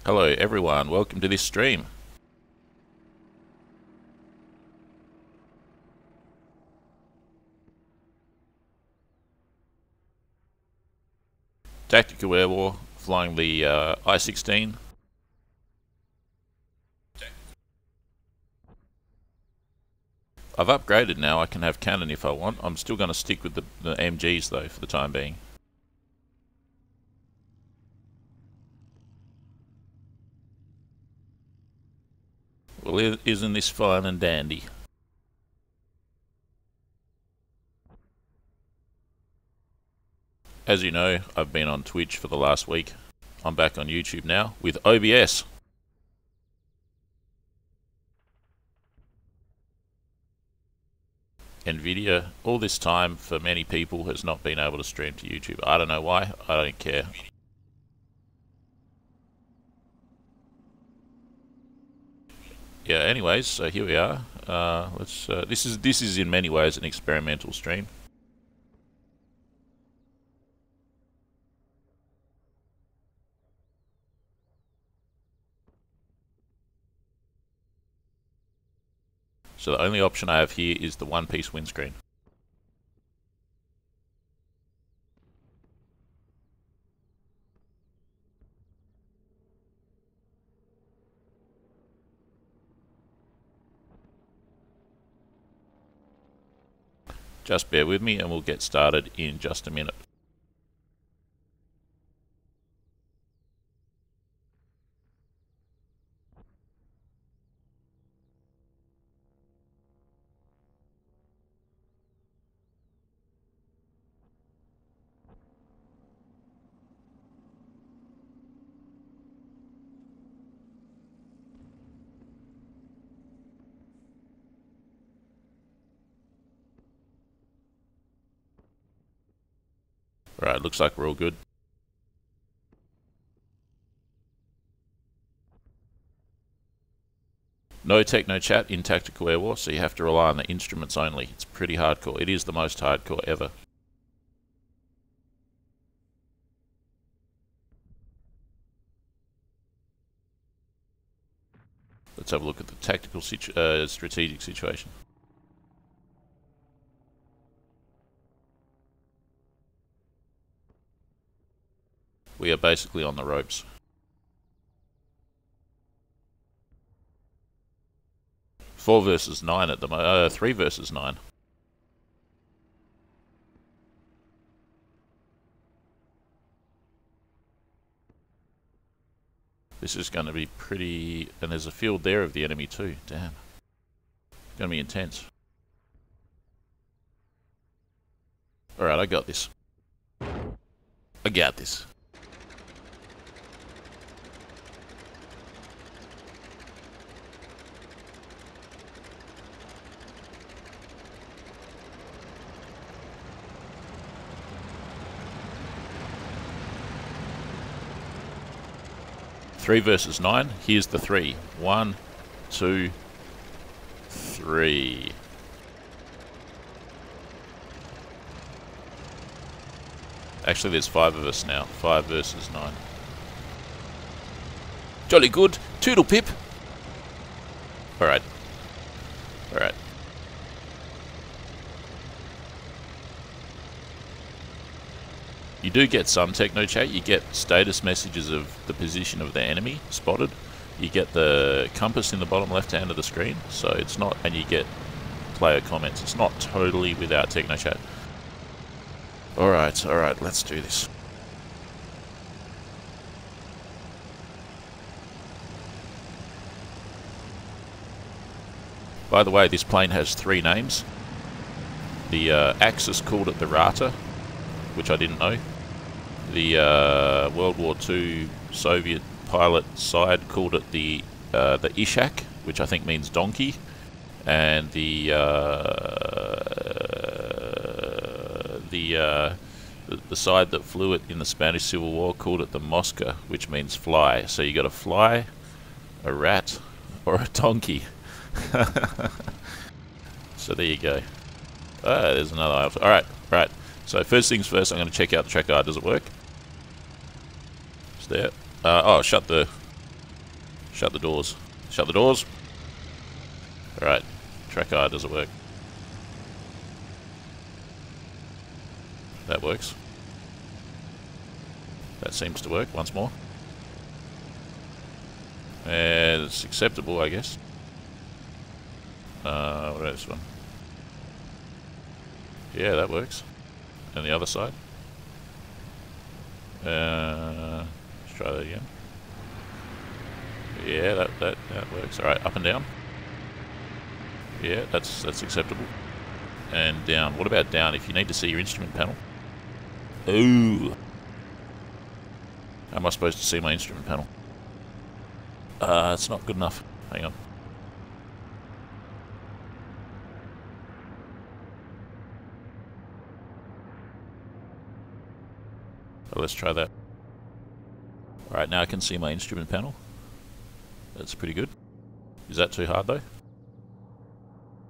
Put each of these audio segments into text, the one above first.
Hello everyone, welcome to this stream. Tactical Air War, flying the i-16. I've upgraded now, I can have cannon if I want. I'm still going to stick with the MGs though for the time being. Well, isn't this fine and dandy? As you know, I've been on Twitch for the last week. I'm back on YouTube now with OBS. Nvidia, all this time for many people, has not been able to stream to YouTube. I don't know why, I don't care. Yeah, anyways, so here we are. This is in many ways an experimental stream. So the only option I have here is the one-piece windscreen. Just bear with me and we'll get started in just a minute. Right, looks like we're all good. No tech, no chat in Tactical Air War, so you have to rely on the instruments only. It's pretty hardcore. It is the most hardcore ever. Let's have a look at the tactical strategic situation. We are basically on the ropes. Four versus 9 at the moment. 3 versus 9. This is going to be pretty... And there's a field there of the enemy too. Damn. It's going to be intense. Alright, I got this. I got this. Three versus 9. Here's the 3. 1, 2, 3. Actually, there's 5 of us now. 5 versus 9. Jolly good. Toodle pip. Alright. Alright. You do get some techno chat. You get status messages of the position of the enemy spotted. You get the compass in the bottom left hand of the screen. So it's not, and you get player comments. It's not totally without techno chat. Alright, let's do this. By the way, this plane has 3 names. The Axis called it the Rata, which I didn't know. The World War II Soviet pilot side called it the Ishak, which I think means donkey, and the side that flew it in the Spanish Civil War called it the Mosca, which means fly. So you got a fly, a rat, or a donkey. So there you go. Ah, there's another option. Alright. So first things first, I'm going to check out the track guide. Does it work? It's there. Oh, shut the Shut the doors. Shut the doors. Alright. Track I, does it work? That works. That seems to work once more. And it's acceptable, I guess. What about this one? Yeah, that works. And the other side. Let's try that again. Yeah, that works. Alright, up and down. Yeah, that's acceptable. And down. What about down? If you need to see your instrument panel. Ooh. How am I supposed to see my instrument panel? It's not good enough. Hang on. Oh, let's try that. Alright, now I can see my instrument panel. That's pretty good. Is that too hard though?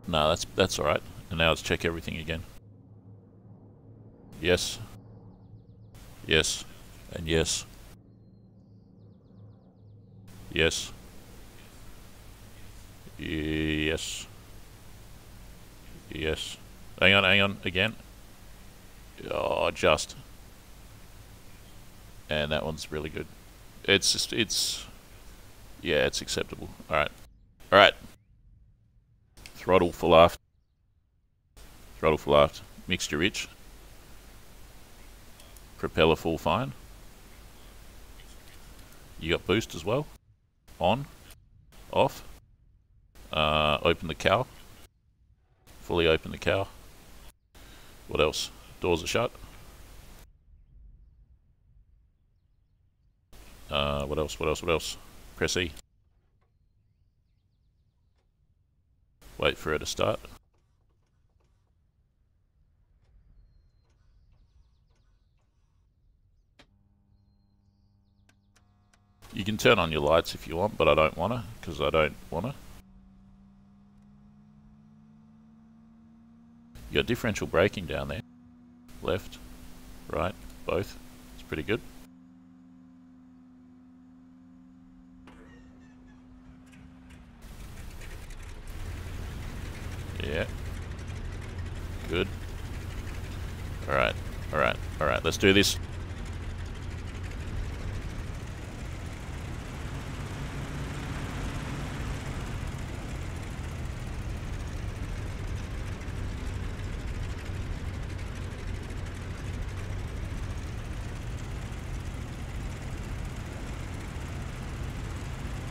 No, that's alright. And now let's check everything again. Yes. Yes. And yes. Yes. Yes. Yes. Hang on, again. Oh, just. And that one's really good. It's just, yeah, it's acceptable. Alright. Alright. Throttle full aft. Throttle full aft. Mixture rich. Propeller full fine. You got boost as well. On. Off. Open the cow. Fully open the cow. What else? Doors are shut. What else? What else? What else? Press E. Wait for it to start. You can turn on your lights if you want, but I don't want to, because I don't want to. You got differential braking down there. Left, right, both. It's pretty good. Yeah. Good. Alright, alright, alright, let's do this.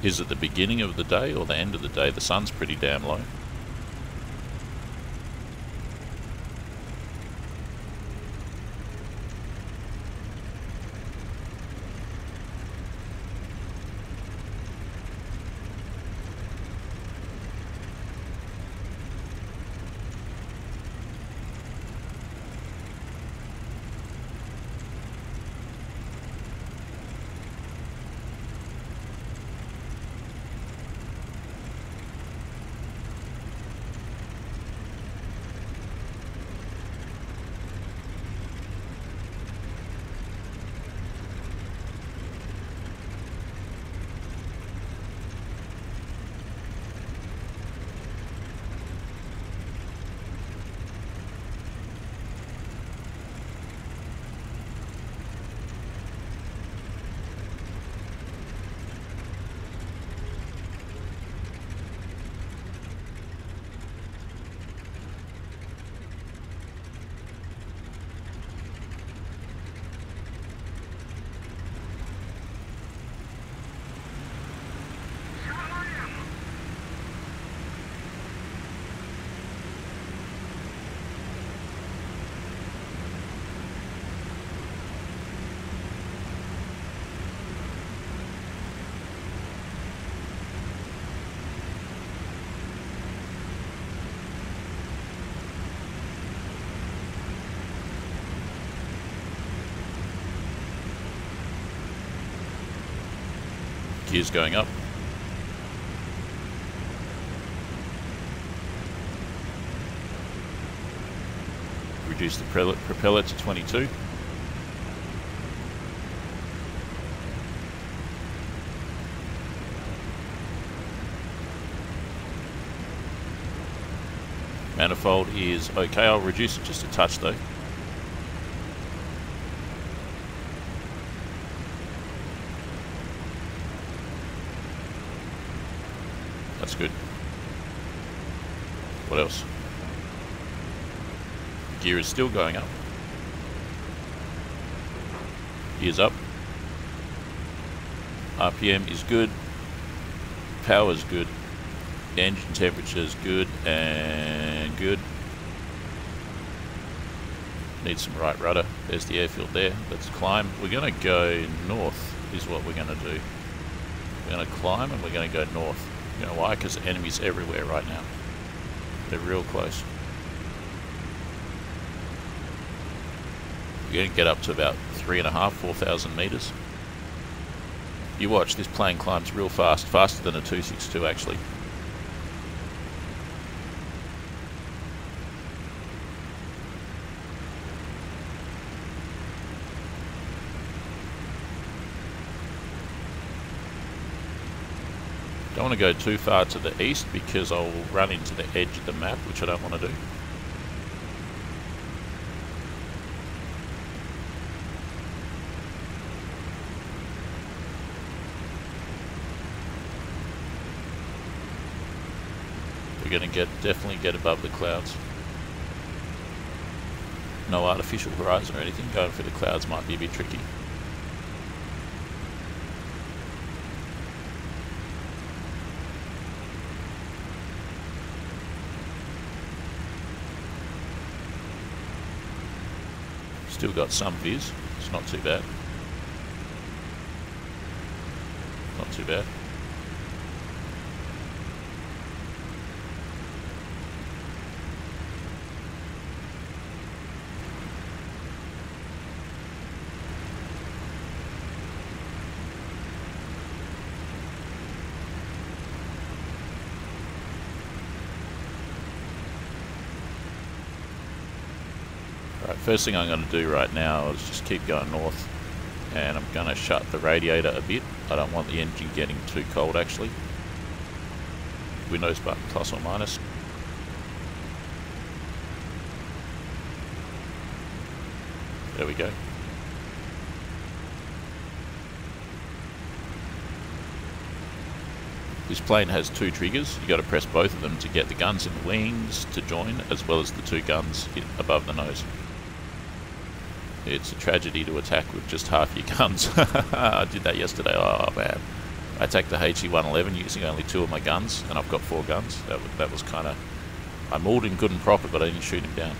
Is it the beginning of the day or the end of the day? The sun's pretty damn low. Gears going up. Reduce the propeller to 22. Manifold is okay. I'll reduce it just a touch though. That's good. What else? Gear is still going up. Gear's up. RPM is good. Power's good. Engine temperature is good and good. Need some right rudder. There's the airfield there. Let's climb. We're going to go north is what we're going to do. We're going to climb and we're going to go north. You know why? Because enemies everywhere right now. They're real close. We're going to get up to about 3,500, 4,000 meters. You watch, this plane climbs real fast, faster than a 262 actually. Don't want to go too far to the east because I'll run into the edge of the map, which I don't want to do. We're going to definitely get above the clouds. No artificial horizon or anything. Going for the clouds might be a bit tricky. Still got some viz. It's not too bad. Not too bad. Right, first thing I'm going to do right now is just keep going north, and I'm going to shut the radiator a bit. I don't want the engine getting too cold actually. Windows button plus or minus. There we go. This plane has two triggers. You got to press both of them to get the guns in the wings to join, as well as the two guns above the nose. It's a tragedy to attack with just half your guns. I did that yesterday. Oh man, I attacked the HE-111 using only two of my guns, and I've got 4 guns. That was kind of... I mauled him good and proper, but I didn't shoot him down.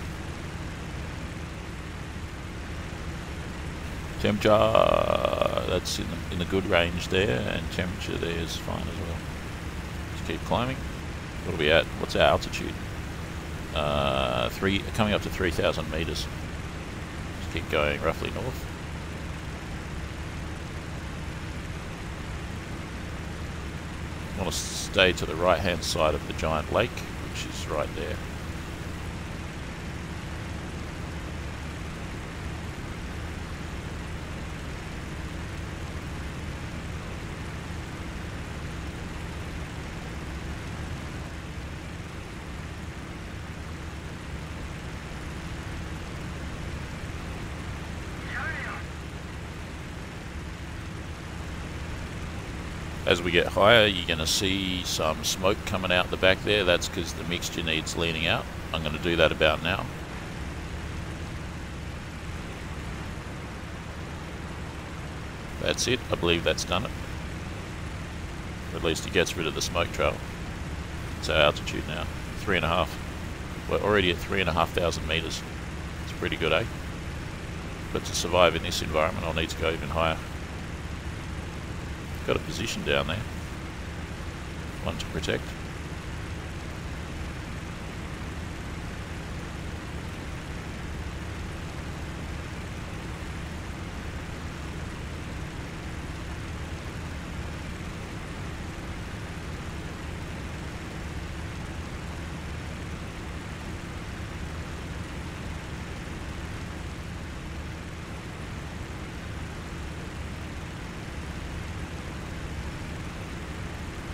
Temperature, that's in the good range there, and temperature there is fine as well. Let's keep climbing. What are we at? What's our altitude? Coming up to 3,000 meters. Let's keep going roughly north. I want to stay to the right hand side of the giant lake, which is right there. As we get higher, you're going to see some smoke coming out the back there. That's because the mixture needs leaning out. I'm going to do that about now. That's it. I believe that's done it. Or at least it gets rid of the smoke trail. It's our altitude now. 3.5. We're already at 3,500 meters. It's pretty good, eh? But to survive in this environment, I'll need to go even higher. Got a position down there. One to protect.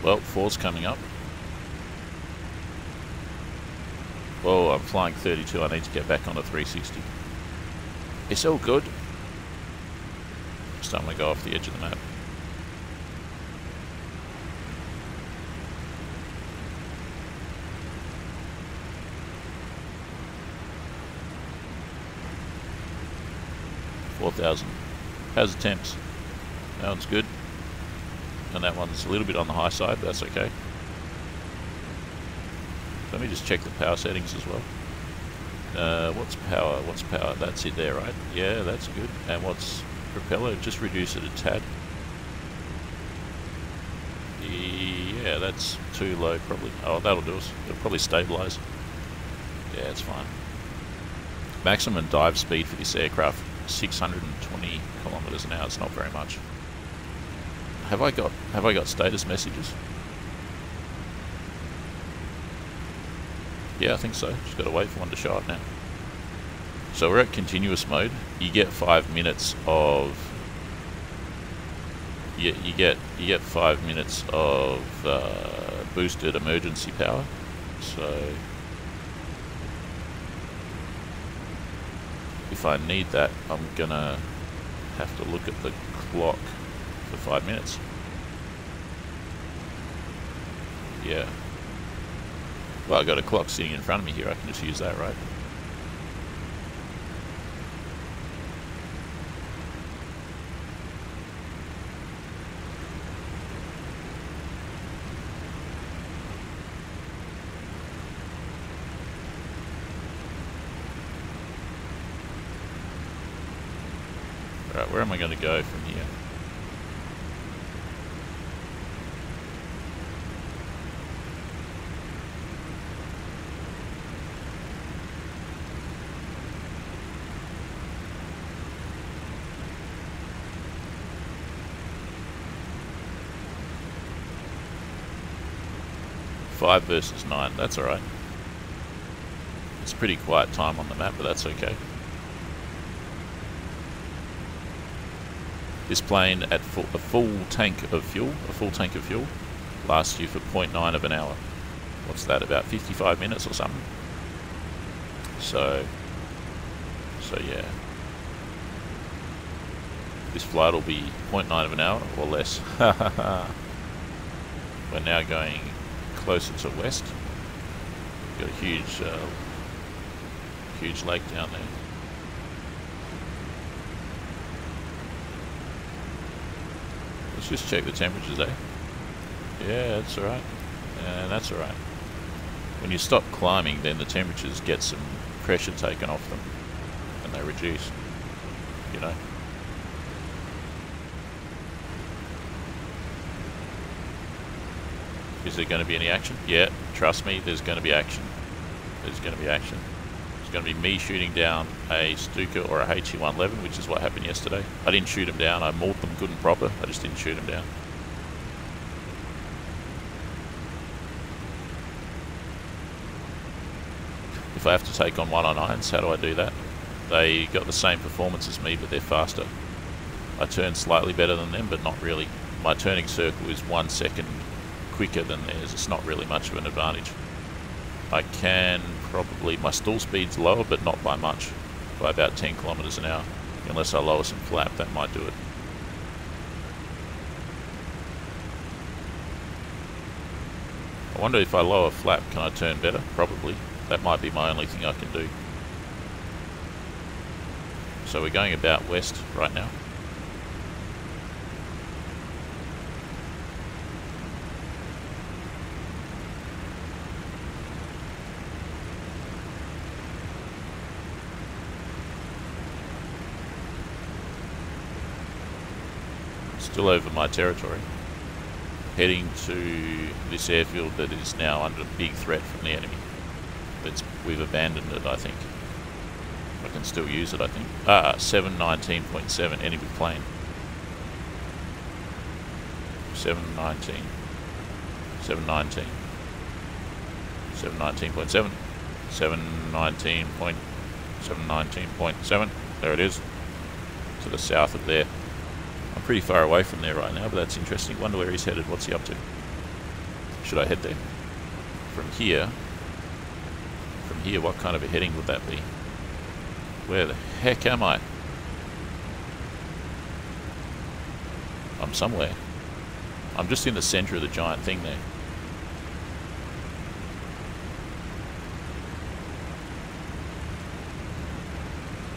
Well, 4's coming up. Well, I'm flying 32. I need to get back on a 360. It's all good. Just don't want to go off the edge of the map. $4,000. How's the temps? That one's good. And that one's a little bit on the high side, but that's okay. Let me just check the power settings as well. What's power? What's power? That's it there, right? Yeah, that's good. And what's propeller? Just reduce it a tad. Yeah, that's too low probably. Oh, that'll do us. It'll probably stabilize. Yeah, it's fine. Maximum dive speed for this aircraft, 620 kilometers an hour. It's not very much. Have I got status messages? Yeah, I think so. Just got to wait for one to show up now. So we're at continuous mode. You get 5 minutes of. You get 5 minutes of boosted emergency power. So if I need that, I'm gonna have to look at the clock for 5 minutes. Yeah. Well, I've got a clock sitting in front of me here. I can just use that, right? Alright, where am I going to go from here? Five versus 9, that's alright. It's a pretty quiet time on the map, but that's okay. This plane at a full tank of fuel lasts you for 0.9 of an hour. What's that, about 55 minutes or something? So yeah. This flight will be 0.9 of an hour or less. We're now going closer to west. Got a huge lake down there. Let's just check the temperatures, eh? Yeah, that's alright. That's alright. When you stop climbing, then the temperatures get some pressure taken off them and they reduce, you know. Is there going to be any action? Yeah, trust me, there's going to be action. There's going to be action. It's going to be me shooting down a Stuka or a HE-111, which is what happened yesterday. I didn't shoot them down, I mauled them good and proper, I just didn't shoot them down. If I have to take on 109s, how do I do that? They got the same performance as me, but they're faster. I turn slightly better than them, but not really. My turning circle is 1 second quicker than theirs. It's not really much of an advantage. I can probably, my stall speed's lower, but not by much, by about 10 kilometers an hour. Unless I lower some flap, that might do it. I wonder if I lower flap, can I turn better? Probably. That might be my only thing I can do. So we're going about west right now. Still over my territory, heading to this airfield that is now under big threat from the enemy. We've abandoned it, I think. I can still use it, I think. 719.7 enemy plane. 719. 719. 719.7. 719.7. There it is. To the south of there. I'm pretty far away from there right now, but that's interesting. Wonder where he's headed. What's he up to? Should I head there? From here, From here, what kind of a heading would that be? Where the heck am I? I'm somewhere. I'm just in the center of the giant thing there.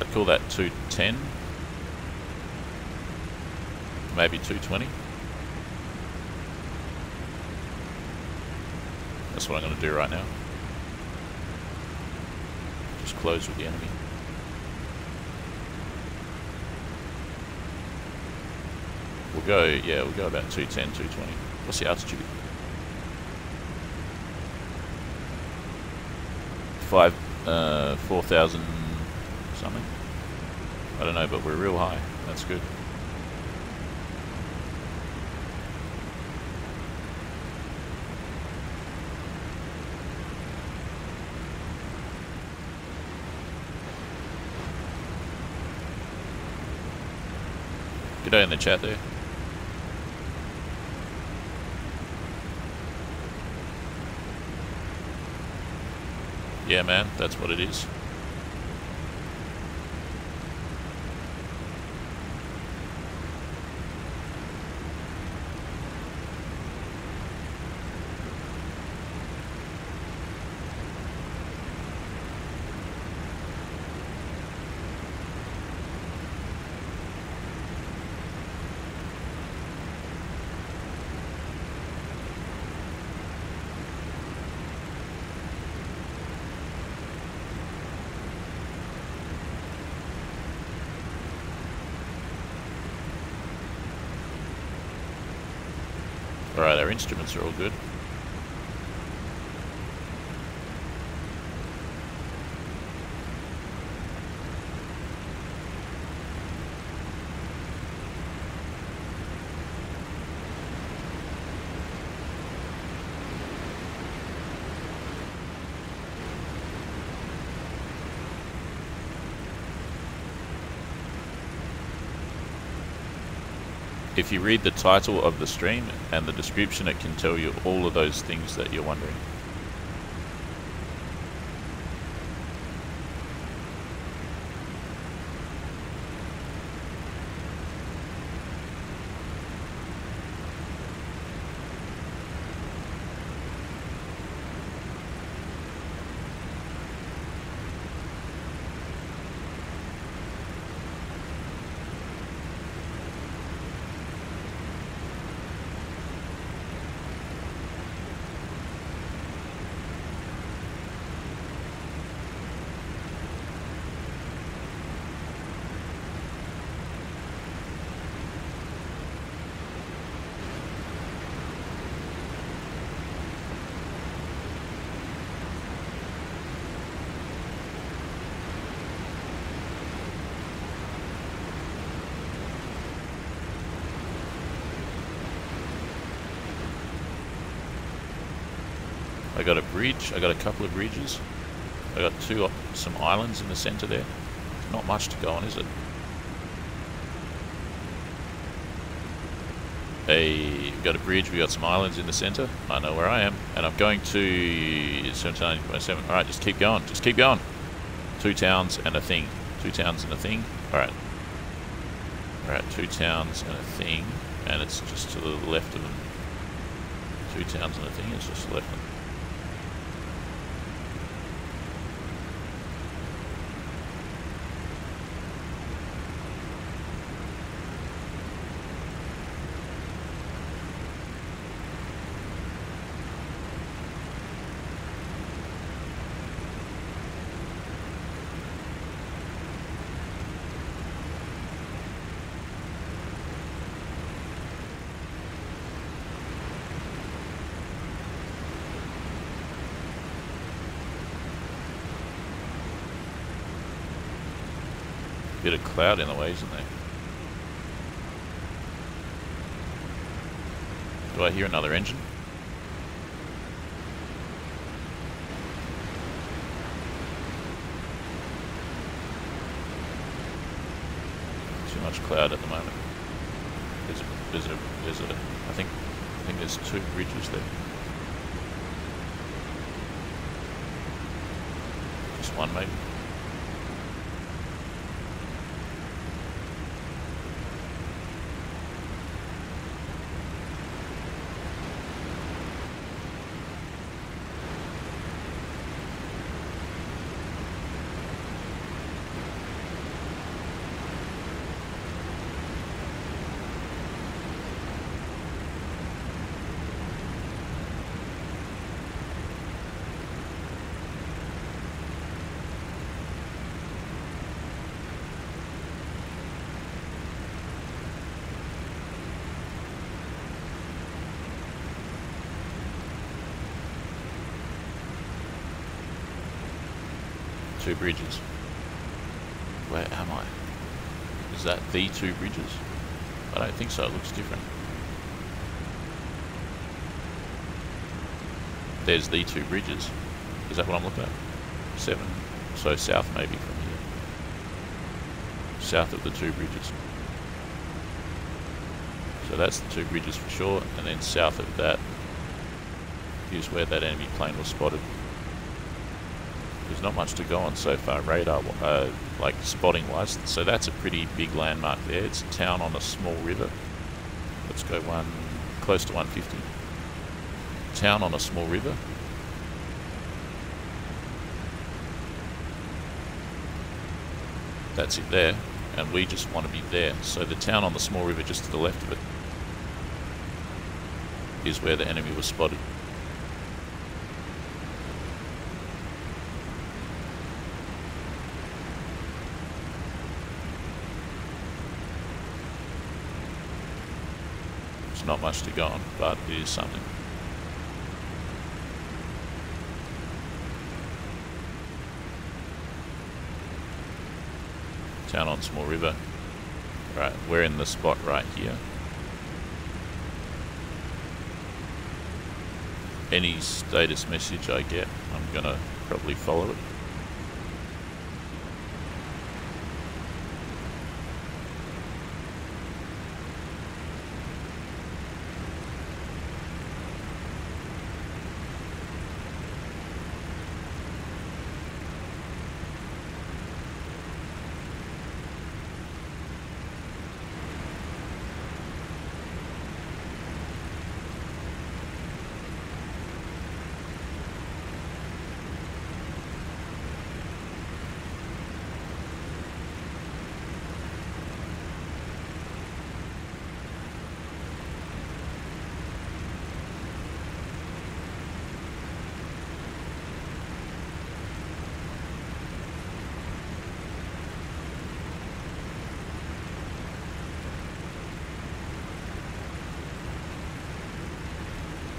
I'd call that 210. Maybe 220. That's what I'm going to do right now. Just close with the enemy. We'll go, yeah, we'll go about 210, 220. What's the altitude? 4,000 something. I don't know, but we're real high. That's good. G'day in the chat there. Yeah, man, that's what it is. Alright, our instruments are all good. If you read the title of the stream and the description, it can tell you all of those things that you're wondering. I got a bridge, I got a couple of bridges, I got some islands in the center there. Not much to go on, is it? We got a bridge, we got some islands in the center. I know where I am, and I'm going to 17.7. Alright, just keep going, just keep going. 2 towns and a thing. 2 towns and a thing. Alright. Alright, 2 towns and a thing, and it's just to the left of them. 2 towns and a thing, it's just to the left of them. Bit of cloud in the way, isn't there? Do I hear another engine? Too much cloud at the moment. I think there's 2 bridges there. Just one maybe. Two bridges. Where am I? Is that the two bridges? I don't think so, it looks different. There's the two bridges. Is that what I'm looking at? 7. So south maybe from here. South of the two bridges. So that's the two bridges for sure, and then south of that is where that enemy plane was spotted. There's not much to go on so far, radar, like spotting wise. So that's a pretty big landmark there. It's a town on a small river. Let's go close to 150. Town on a small river. That's it there, and we just want to be there. So the town on the small river just to the left of it is where the enemy was spotted. Not much to go on, but it is something. Town on small river. Right, we're in the spot right here. Any status message I get, I'm gonna probably follow it.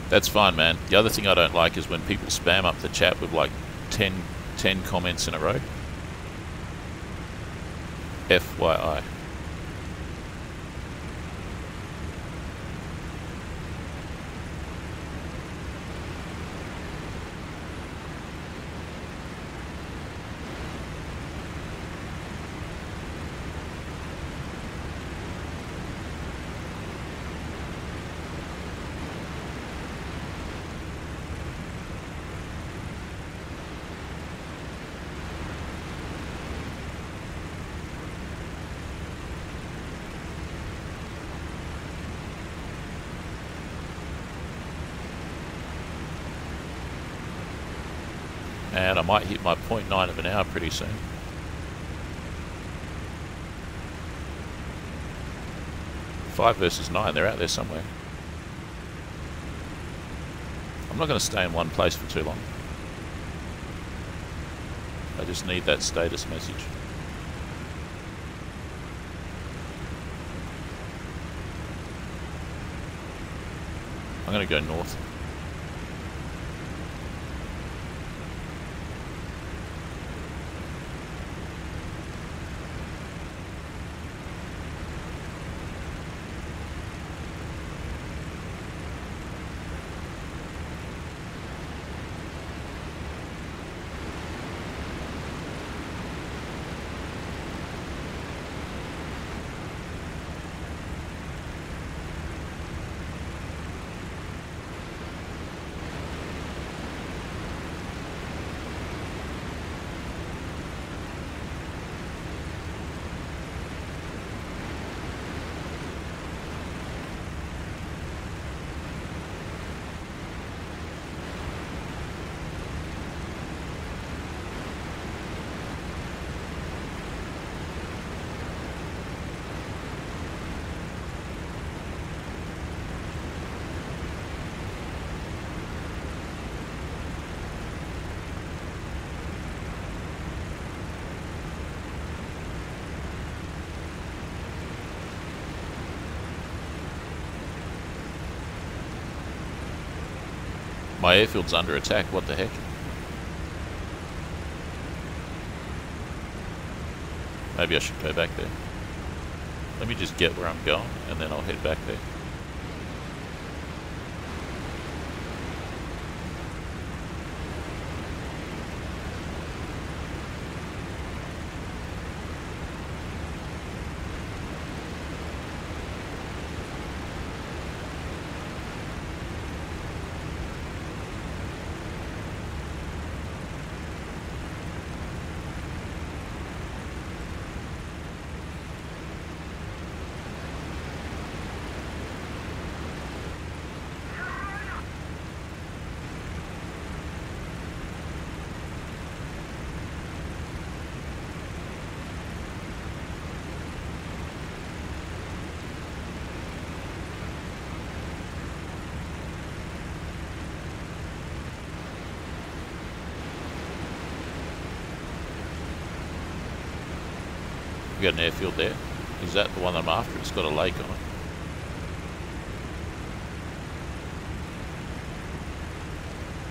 That's fine, man. The other thing I don't like is when people spam up the chat with like 10 comments in a row. FYI. And I might hit my 0.9 of an hour pretty soon. Five versus 9, they're out there somewhere. I'm not going to stay in one place for too long. I just need that status message. I'm going to go north. My airfield's under attack, what the heck? Maybe I should go back there. Let me just get where I'm going, and then I'll head back there. We got an airfield there. Is that the one I'm after? It's got a lake on it.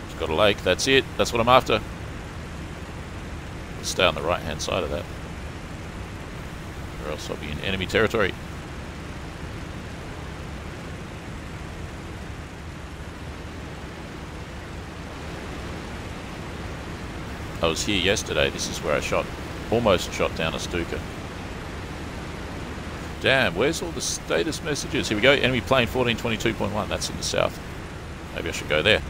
It's got a lake, that's it. That's what I'm after. Let's stay on the right hand side of that, or else I'll be in enemy territory. I was here yesterday. This is where I almost shot down a Stuka. Damn, where's all the status messages? Here we go, enemy plane 1422.1, that's in the south. Maybe I should go there.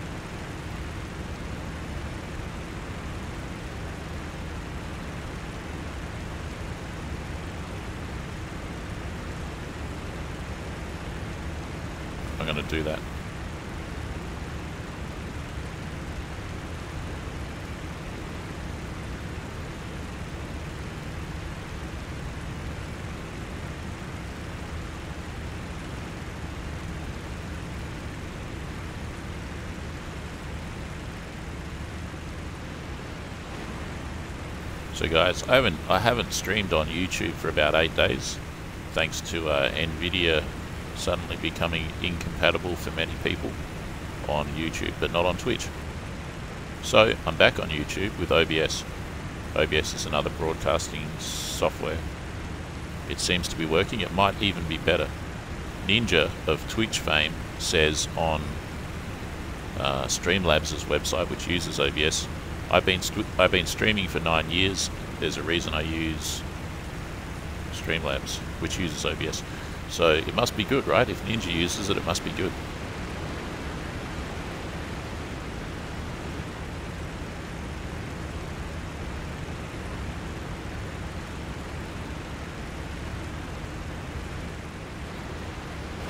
I'm going to do that. So guys, I haven't streamed on YouTube for about 8 days, thanks to Nvidia suddenly becoming incompatible for many people on YouTube, but not on Twitch. So I'm back on YouTube with OBS. OBS is another broadcasting software. It seems to be working. It might even be better. Ninja of Twitch fame says on Streamlabs' website, which uses OBS, I've been streaming for 9 years. There's a reason I use Streamlabs, which uses OBS. So it must be good, right? If Ninja uses it, it must be good.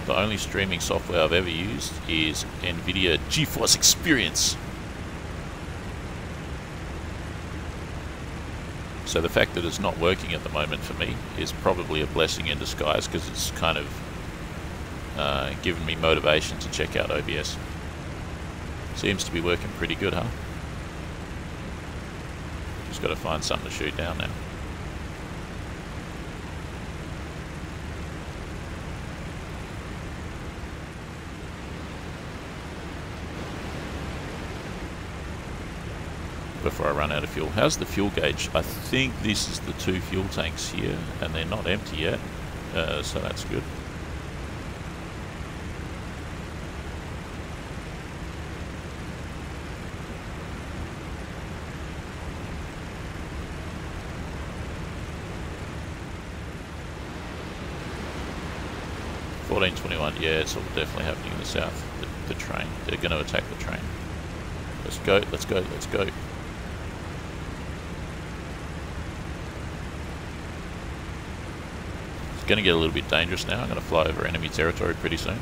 The only streaming software I've ever used is Nvidia GeForce Experience. So the fact that it's not working at the moment for me is probably a blessing in disguise, because it's kind of given me motivation to check out OBS. Seems to be working pretty good, huh? Just got to find something to shoot down now. Before I run out of fuel. How's the fuel gauge? I think this is the 2 fuel tanks here, and they're not empty yet, so that's good. $14.21, yeah, it's all definitely happening in the south. The train, they're going to attack the train. Let's go, let's go, let's go. Going to get a little bit dangerous now. I'm going to fly over enemy territory pretty soon.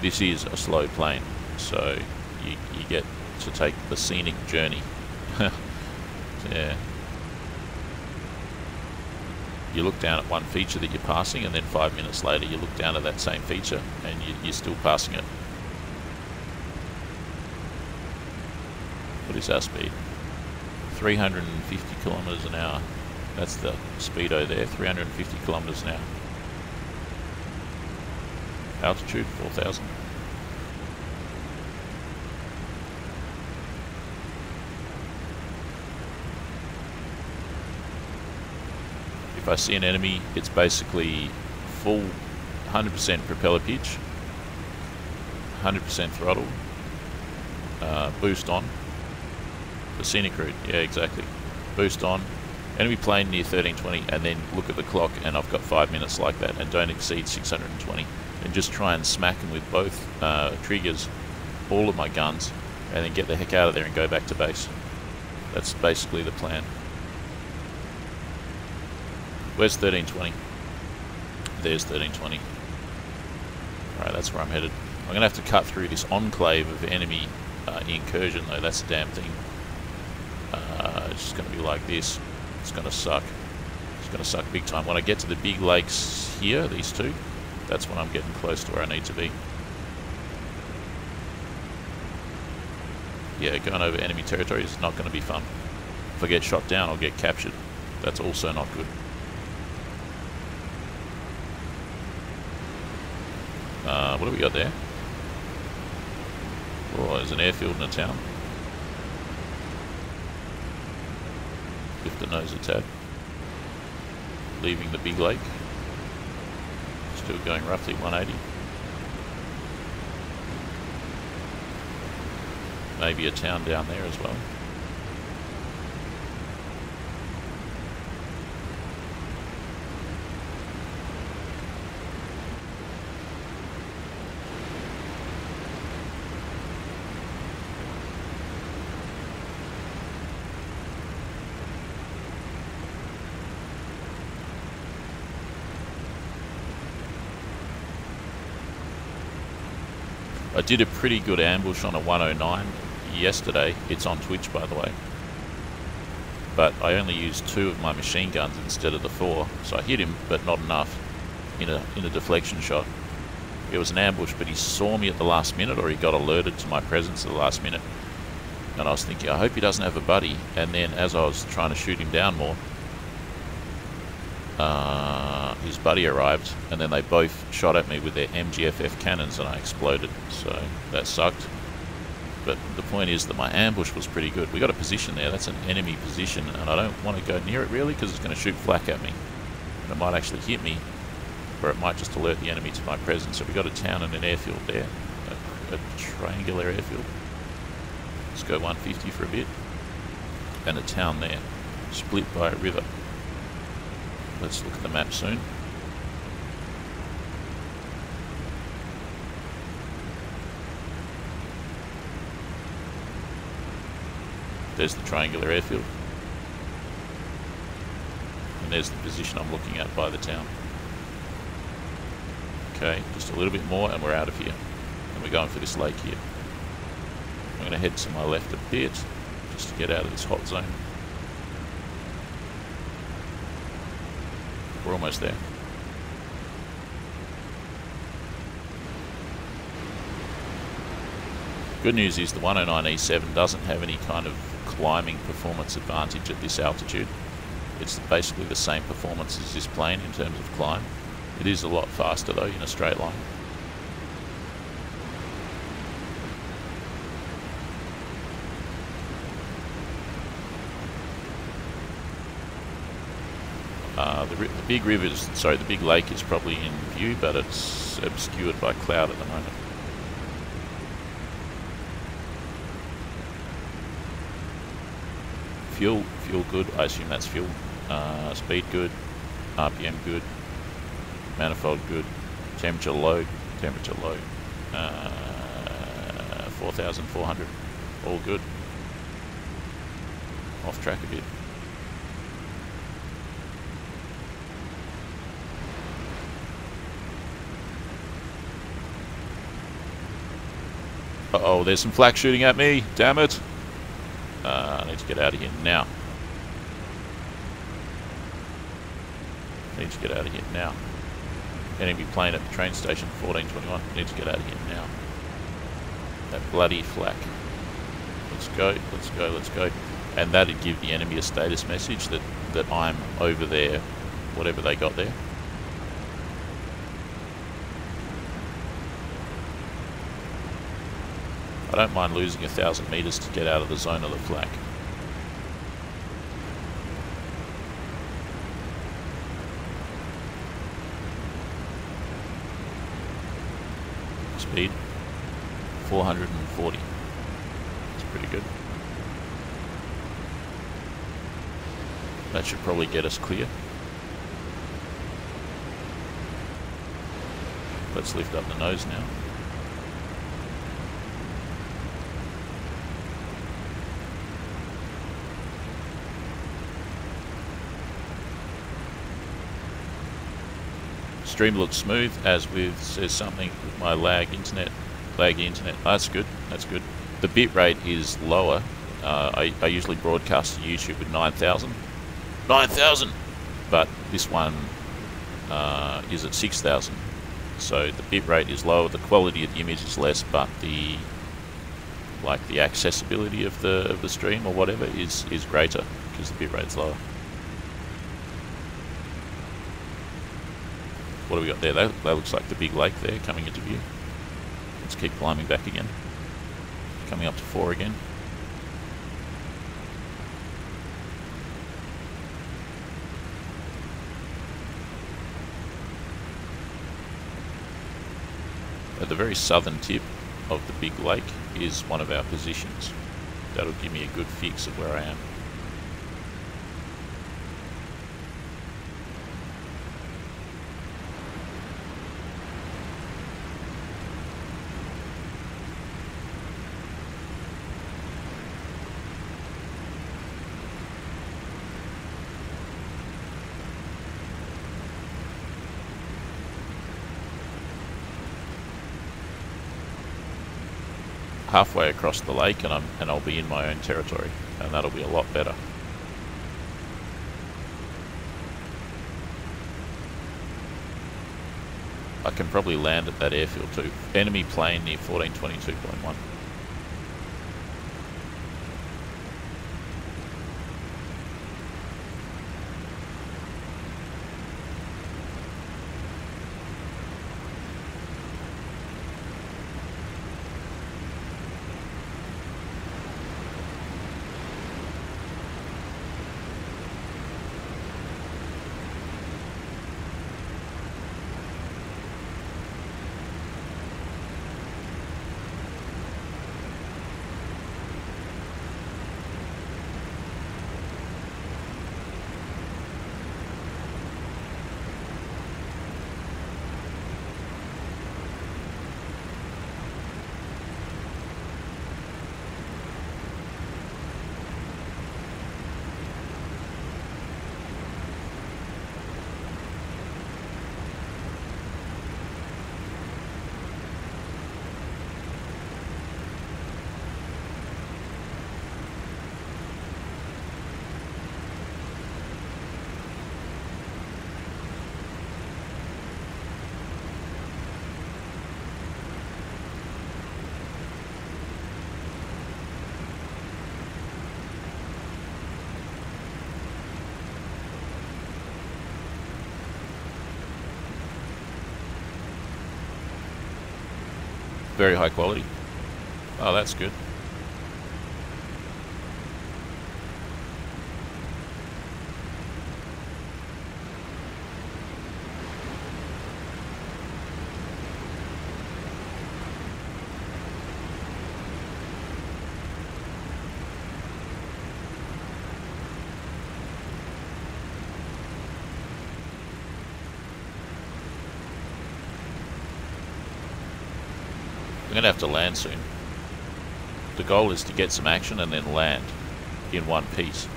This is a slow plane, so you get to take the scenic journey. Yeah. You look down at one feature that you're passing, and then 5 minutes later you look down at that same feature and you're still passing it. What is our speed? 350 kilometers an hour. That's the speedo there, 350 kilometers an hour. Altitude, 4,000. If I see an enemy, it's basically full 100% propeller pitch, 100% throttle, boost on, the scenic route, yeah, exactly, boost on, enemy plane near 1320, and then look at the clock, and I've got 5 minutes like that, and don't exceed 620, and just try and smack them with both triggers, all of my guns, and then get the heck out of there and go back to base. That's basically the plan. Where's 1320? There's 1320. Alright, that's where I'm headed. I'm going to have to cut through this enclave of enemy incursion though, that's the damn thing. It's just going to be like this. It's going to suck. It's going to suck big time. When I get to the big lakes here, these two, that's when I'm getting close to where I need to be. Yeah, going over enemy territory is not going to be fun. If I get shot down, I'll get captured. That's also not good. What do we got there? Oh, there's an airfield in a town. Lift the nose a tad. Leaving the big lake. Still going roughly 180. Maybe a town down there as well. I did a pretty good ambush on a 109 yesterday. It's on Twitch, by the way. But I only used 2 of my machine guns instead of the 4, so I hit him, but not enough in a deflection shot. It was an ambush, but he saw me at the last minute, or he got alerted to my presence at the last minute. And I was thinking, I hope he doesn't have a buddy. And then as I was trying to shoot him down more, his buddy arrived, and then they both shot at me with their MGFF cannons, and I exploded. So that sucked. But the point is that my ambush was pretty good. We got a position there. That's an enemy position, and I don't want to go near it really because it's going to shoot flak at me. And it might actually hit me, or it might just alert the enemy to my presence. So we got a town and an airfield there, a triangular airfield. Let's go 150 for a bit, and a town there, split by a river. Let's look at the map soon. There's the triangular airfield. And there's the position I'm looking at by the town. Okay, just a little bit more and we're out of here. And we're going for this lake here. I'm going to head to my left a bit, just to get out of this hot zone. We're almost there. Good news is the 109E7 doesn't have any kind of climbing performance advantage at this altitude. It's basically the same performance as this plane in terms of climb. It is a lot faster though in a straight line. The big river is, sorry, the big lake is probably in view, but it's obscured by cloud at the moment. Fuel good, I assume that's fuel. Speed good, RPM good, manifold good, temperature low, 4,400, all good. Off track a bit. Uh-oh, there's some flak shooting at me, damn it. I need to get out of here now. Need to get out of here now. Enemy plane at the train station, 1421. Need to get out of here now. That bloody flak. Let's go, let's go, let's go. And that'd give the enemy a status message that I'm over there, whatever they got there. I don't mind losing 1,000 meters to get out of the zone of the flak. speed, 440. That's pretty good. That should probably get us clear. Let's lift up the nose now. Stream looks smooth, as with says something with my laggy internet. Oh, that's good. That's good. The bit rate is lower. I usually broadcast to YouTube with 9,000. 9,000! But this one is at 6,000. So the bit rate is lower, the quality of the image is less, but the accessibility of the stream or whatever is greater because the bit rate's lower. What do we got there? That looks like the big lake there coming into view. Let's keep climbing back again. Coming up to 4 again. At the very southern tip of the big lake is one of our positions. That'll give me a good fix of where I am. Halfway across the lake and I'll be in my own territory, and that'll be a lot better. I can probably land at that airfield too. Enemy plane near 1422.1. Very high quality. Oh, that's good. I'm going to have to land soon. The goal is to get some action and then land in one piece.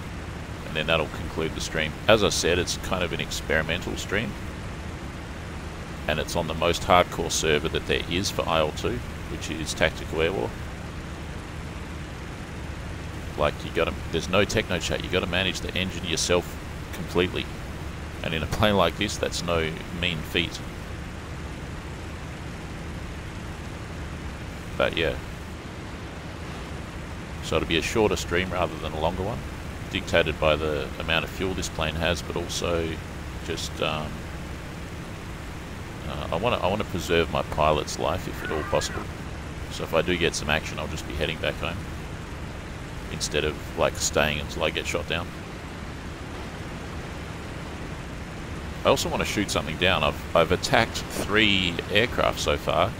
And then that'll conclude the stream. As I said, it's kind of an experimental stream. And it's on the most hardcore server that there is for IL-2, which is Tactical Air War. Like, there's no techno chat, you got to manage the engine yourself completely. And in a plane like this, that's no mean feat. But yeah, so it'll be a shorter stream rather than a longer one, dictated by the amount of fuel this plane has, but also just I want to preserve my pilot's life if at all possible. So if I do get some action, I'll just be heading back home instead of like staying until I get shot down. I also want to shoot something down. I've attacked 3 aircraft so far,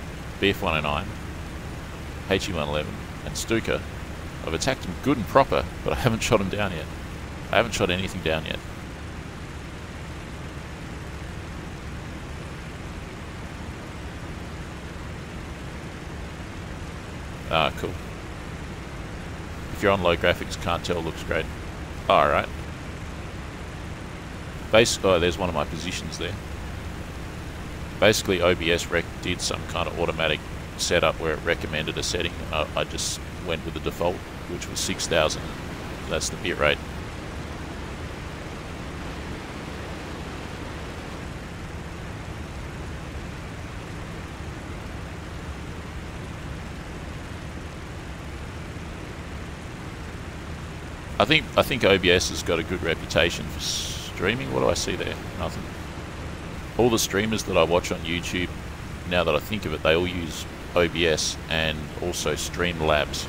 BF-109, HE-111 and Stuka. I've attacked them good and proper, but I haven't shot them down yet. I haven't shot anything down yet. Ah, cool. If you're on low graphics, can't tell, looks great. Alright. Oh, there's one of my positions there. Basically, OBS did some kind of automatic setup where it recommended a setting. I just went with the default, which was 6,000. That's the bit rate. I think OBS has got a good reputation for streaming. What do I see there? Nothing. All the streamers that I watch on YouTube, now that I think of it, they all use OBS and also Streamlabs.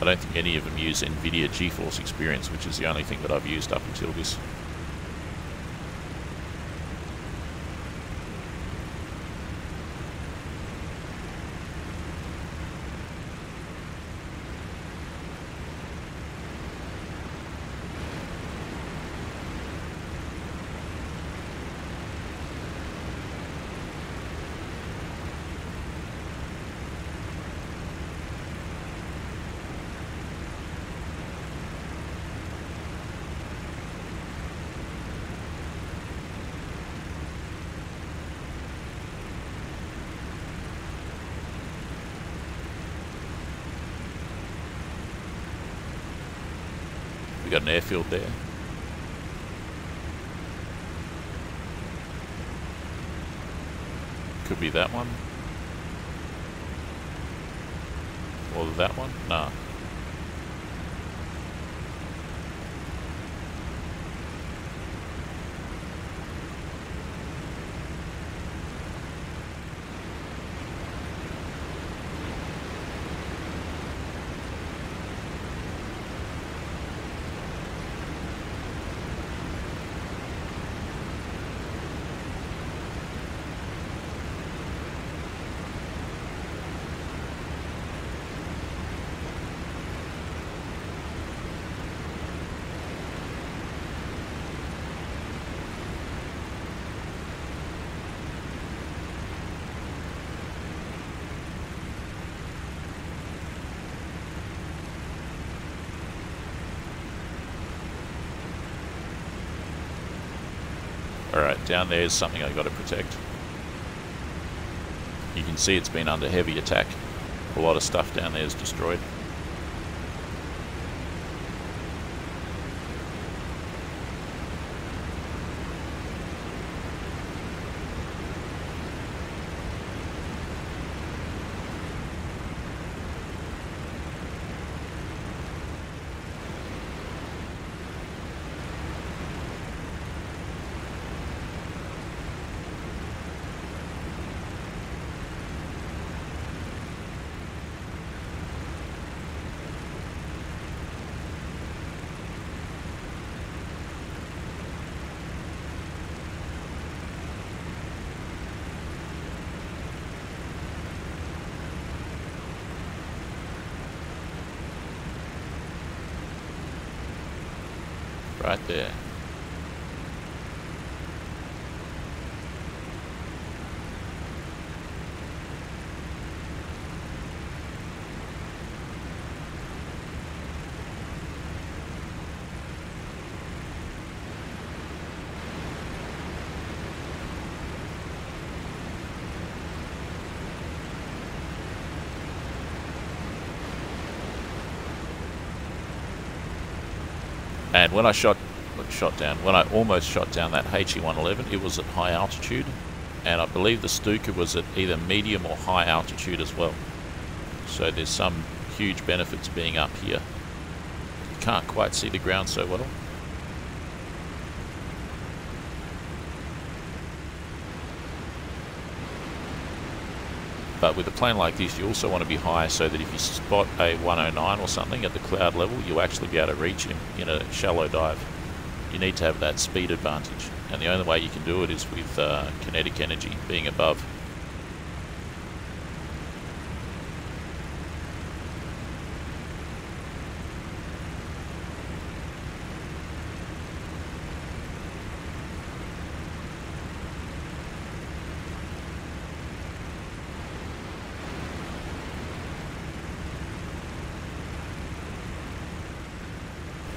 I don't think any of them use NVIDIA GeForce Experience, which is the only thing that I've used up until this. Got an airfield there. Could be that one. Or that one? Nah. Alright, down there is something I've got to protect. You can see it's been under heavy attack. A lot of stuff down there is destroyed. Right there. And when I when I almost shot down that HE-111, it was at high altitude, and I believe the Stuka was at either medium or high altitude as well. So there's some huge benefit to being up here. You can't quite see the ground so well. But with a plane like this, you also want to be high so that if you spot a 109 or something at the cloud level, you'll actually be able to reach him in a shallow dive. You need to have that speed advantage, and the only way you can do it is with kinetic energy being above.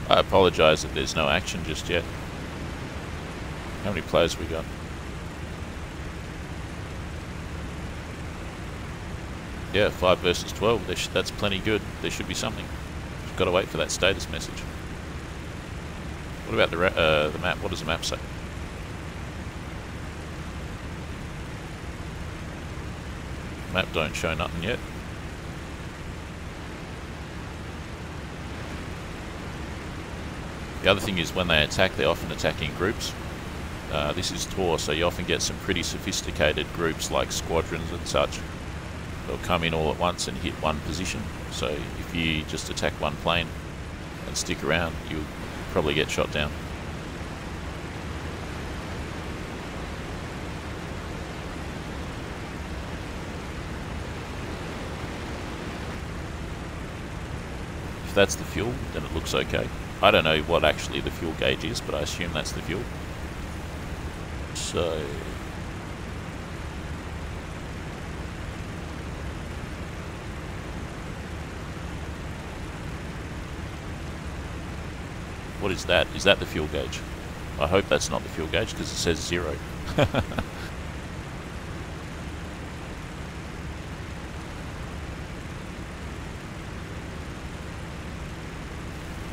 I apologise that there's no action just yet. How many players have we got? Yeah, 5 versus 12. That's plenty good. There should be something. Just got to wait for that status message. What about the map? What does the map say? Map don't show nothing yet. The other thing is when they attack, they often attack in groups. This is TAW, so you often get some pretty sophisticated groups like squadrons and such. They'll come in all at once and hit one position. So if you just attack one plane and stick around, you'll probably get shot down. If that's the fuel, then it looks okay. I don't know what actually the fuel gauge is, but I assume that's the fuel. So what is that? Is that the fuel gauge? I hope that's not the fuel gauge because it says 0.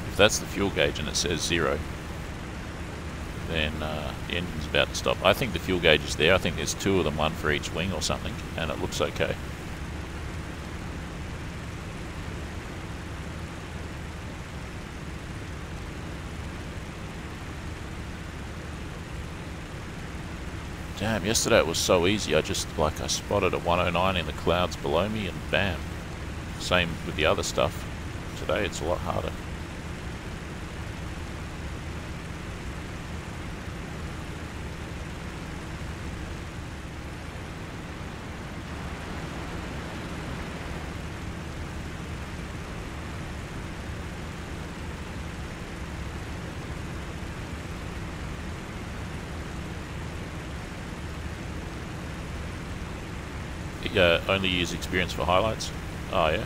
If that's the fuel gauge and it says 0, then the engine's about to stop. I think the fuel gauge is there. I think there's 2 of them, one for each wing or something, and it looks okay. Damn, yesterday it was so easy. I spotted a 109 in the clouds below me and bam. Same with the other stuff. Today it's a lot harder. Only use experience for highlights. Oh yeah.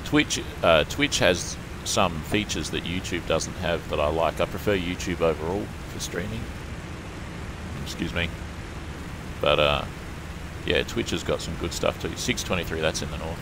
Twitch has some features that YouTube doesn't have that I like. I prefer YouTube overall for streaming. Excuse me. But yeah, Twitch has got some good stuff too. 623, that's in the north.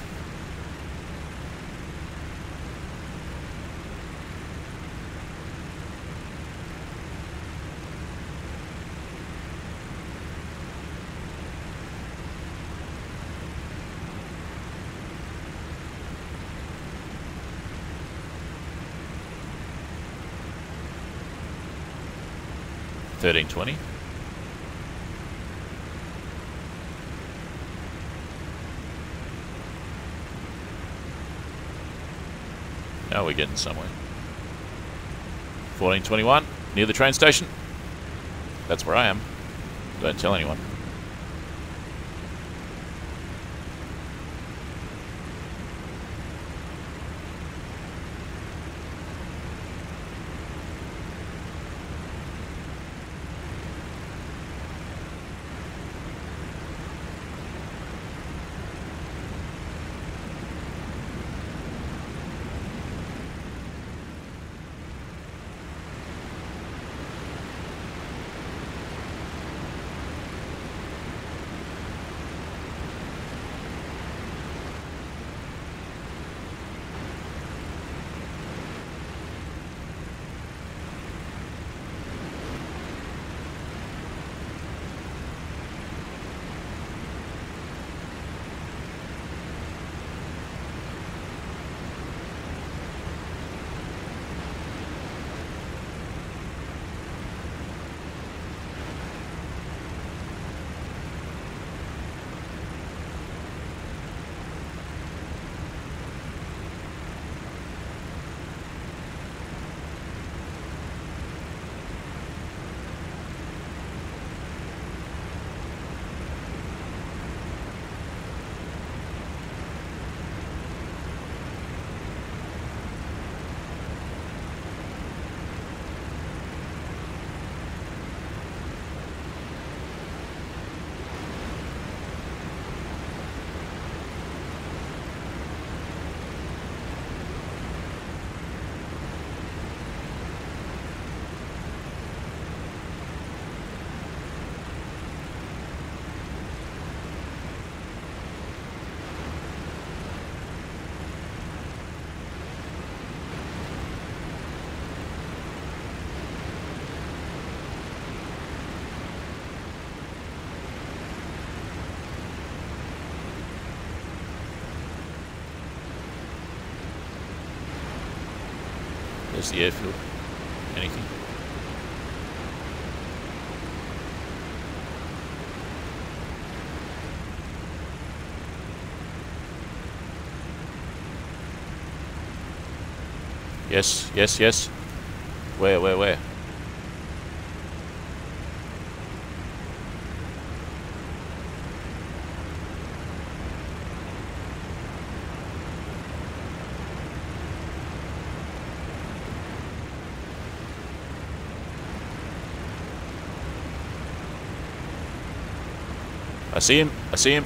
$13.20. Now we're getting somewhere. 14.21, near the train station. That's where I am. Don't tell anyone. There's the airfield. Anything? Yes, yes, yes. Where? I see him. I see him.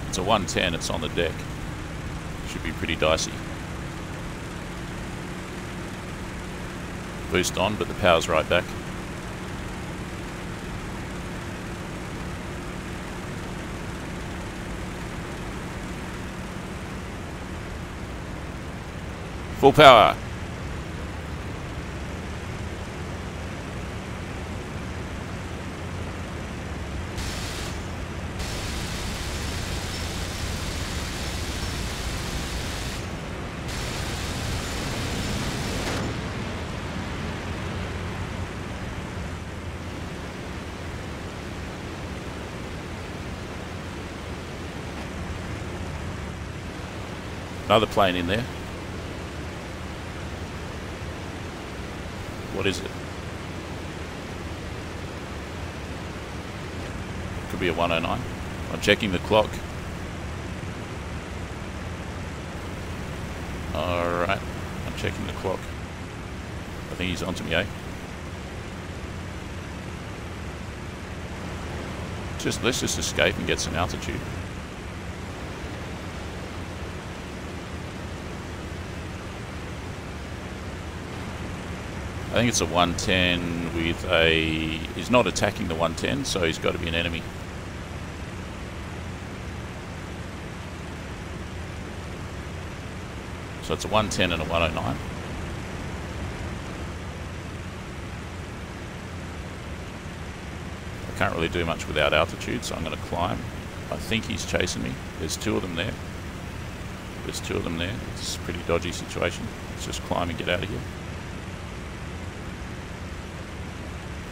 It's a 110. It's on the deck. Should be pretty dicey. Boost on, but the power's right back. Full power. Another plane in there. What is it? Could be a 109. I'm checking the clock. Alright, I'm checking the clock. I think he's onto me, eh? Let's just escape and get some altitude. I think it's a 110 with a... He's not attacking the 110, so he's got to be an enemy. So it's a 110 and a 109. I can't really do much without altitude, so I'm going to climb. I think he's chasing me. There's two of them there. There's two of them there. It's a pretty dodgy situation. Let's just climb and get out of here.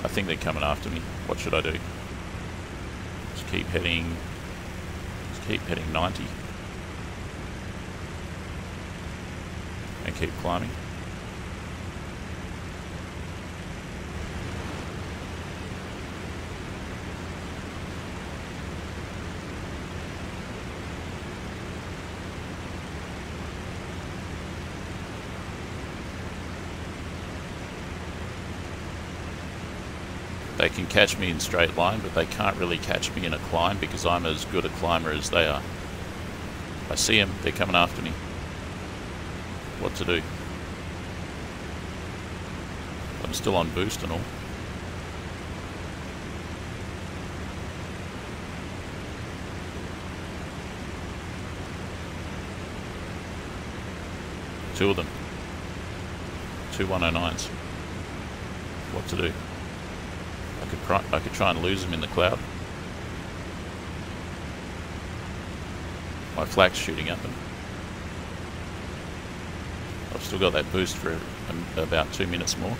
I think they're coming after me. What should I do? Just keep heading 90 and keep climbing. They can catch me in straight line, but they can't really catch me in a climb because I'm as good a climber as they are. I see them, they're coming after me. What to do? I'm still on boost and all. Two of them. Two 109s. What to do? I could try and lose them in the cloud. My flak's shooting at them. I've still got that boost for about 2 minutes more.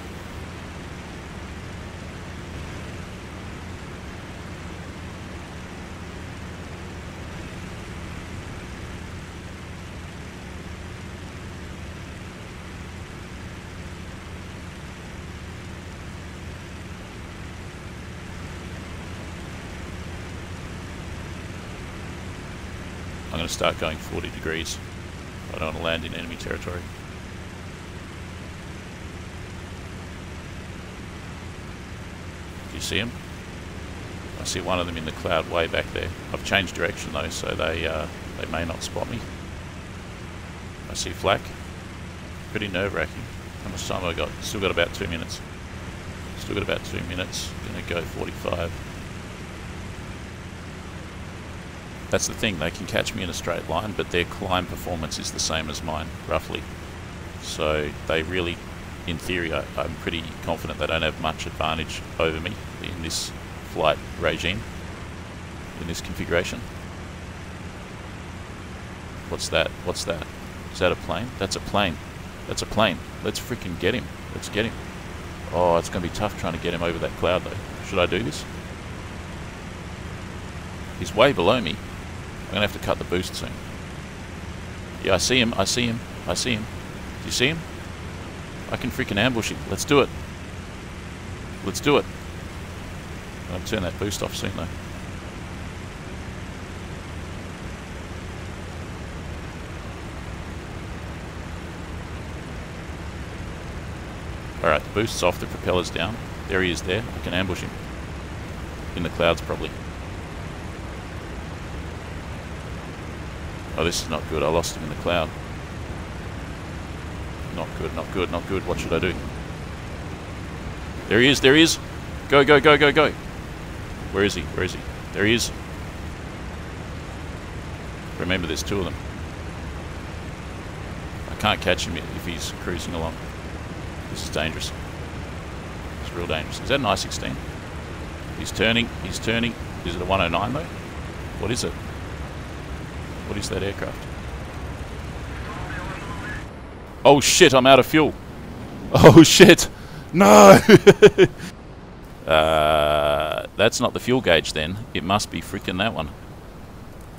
I'm going to start going 40 degrees. I don't want to land in enemy territory. Do you see them? I see one of them in the cloud way back there. I've changed direction though, so they may not spot me. I see flak. Pretty nerve-wracking. How much time have I got? Still got about 2 minutes. Still got about 2 minutes. Gonna go 45. That's the thing, they can catch me in a straight line, but their climb performance is the same as mine, roughly. So they really, in theory, I'm pretty confident they don't have much advantage over me in this flight regime, in this configuration. What's that? What's that? Is that a plane? That's a plane. That's a plane. Let's freaking get him. Let's get him. Oh, it's going to be tough trying to get him over that cloud, though. Should I do this? He's way below me. I'm going to have to cut the boost soon. Yeah, I see him. I see him. I see him. Do you see him? I can freaking ambush him. Let's do it. Let's do it. I'll turn that boost off soon, though. Alright, the boost's off, the propeller's down. There he is there. I can ambush him. In the clouds, probably. Oh, this is not good. I lost him in the cloud. Not good, not good, not good. What should I do? There he is, there he is! Go, go, go, go, go! Where is he? Where is he? There he is. Remember, there's two of them. I can't catch him if he's cruising along. This is dangerous. It's real dangerous. Is that an i-16? He's turning, he's turning. Is it a 109 though? What is it? What is that aircraft? Oh shit, I'm out of fuel. Oh shit! No! That's not the fuel gauge then. It must be freaking that one.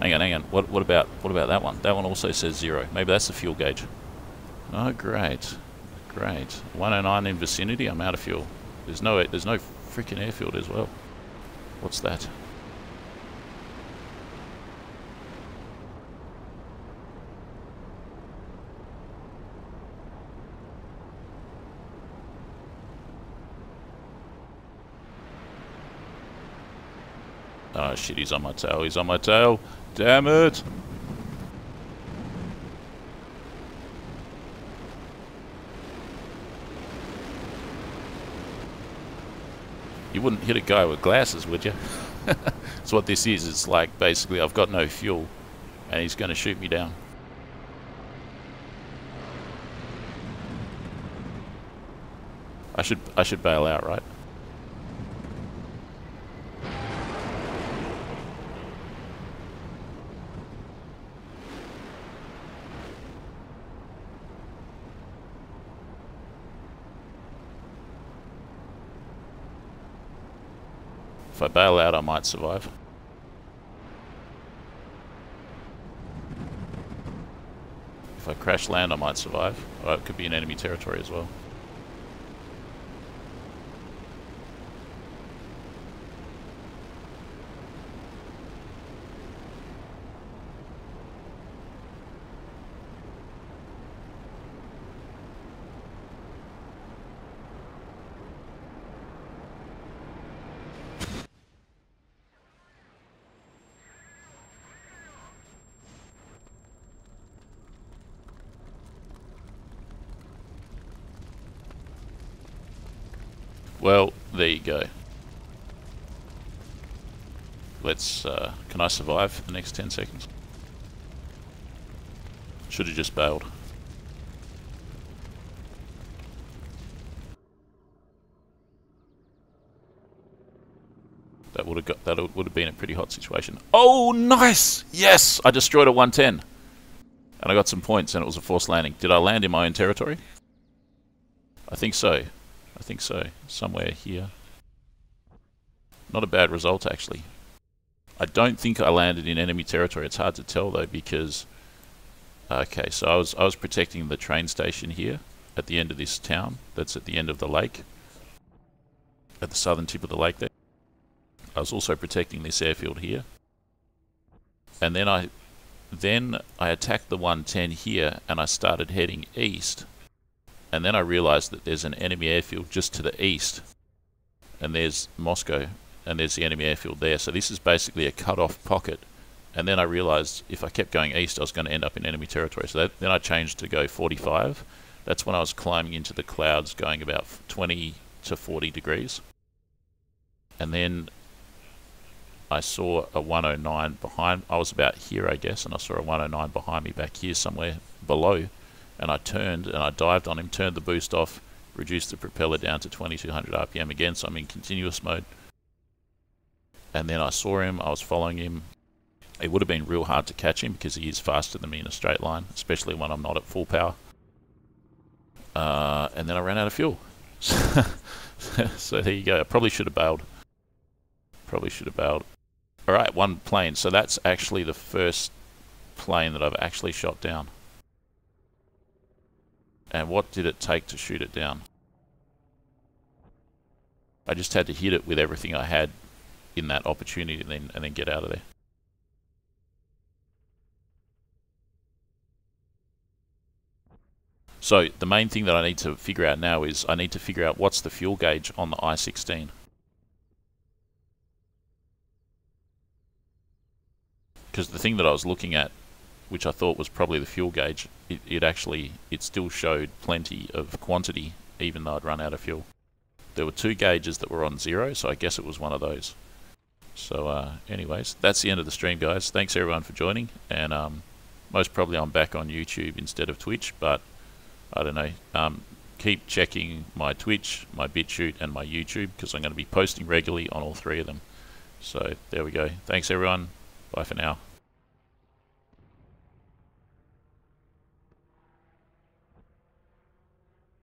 Hang on, hang on. What about that one? That one also says 0. Maybe that's the fuel gauge. Oh great. Great. 109 in vicinity, I'm out of fuel. There's no freaking airfield as well. What's that? Oh shit, he's on my tail, he's on my tail. Damn it! You wouldn't hit a guy with glasses, would you? That's what this is. It's like, basically, I've got no fuel, and he's going to shoot me down. I should bail out, right? If I bail out, I might survive. If I crash land, I might survive. Oh, it could be in enemy territory as well. Well, there you go. Let's, can I survive the next 10 seconds? Should have just bailed. That would have been a pretty hot situation. Oh, nice! Yes! I destroyed a 110. And I got some points and it was a forced landing. Did I land in my own territory? I think so. I think so. Somewhere here. Not a bad result, actually. I don't think I landed in enemy territory. It's hard to tell, though, because... Okay, so I was protecting the train station here at the end of this town. That's at the end of the lake. At the southern tip of the lake there. I was also protecting this airfield here. And then I attacked the 110 here, and I started heading east. And then I realized that there's an enemy airfield just to the east. And there's Mosca, and there's the enemy airfield there. So this is basically a cut-off pocket. And then I realized if I kept going east, I was going to end up in enemy territory. So then I changed to go 45. That's when I was climbing into the clouds, going about 20 to 40 degrees. And then I saw a 109 behind. I was about here, I guess, and I saw a 109 behind me back here somewhere below. And I turned and I dived on him, turned the boost off, reduced the propeller down to 2200 RPM again, so I'm in continuous mode. And then I saw him, I was following him. It would have been real hard to catch him because he is faster than me in a straight line, especially when I'm not at full power. And then I ran out of fuel. So there you go. I probably should have bailed. Alright, one plane. So that's actually the first plane that I've actually shot down. And what did it take to shoot it down? I just had to hit it with everything I had in that opportunity and then get out of there. So the main thing that I need to figure out now is I need to figure out what's the fuel gauge on the i-16. Because the thing that I was looking at, which I thought was probably the fuel gauge, it still showed plenty of quantity even though I'd run out of fuel. There were two gauges that were on 0, so I guess it was one of those. So anyways, that's the end of the stream, guys. Thanks everyone for joining, and most probably I'm back on YouTube instead of Twitch, but I don't know. Keep checking my Twitch, my BitChute, and my YouTube, because I'm going to be posting regularly on all three of them. So there we go. Thanks everyone. Bye for now.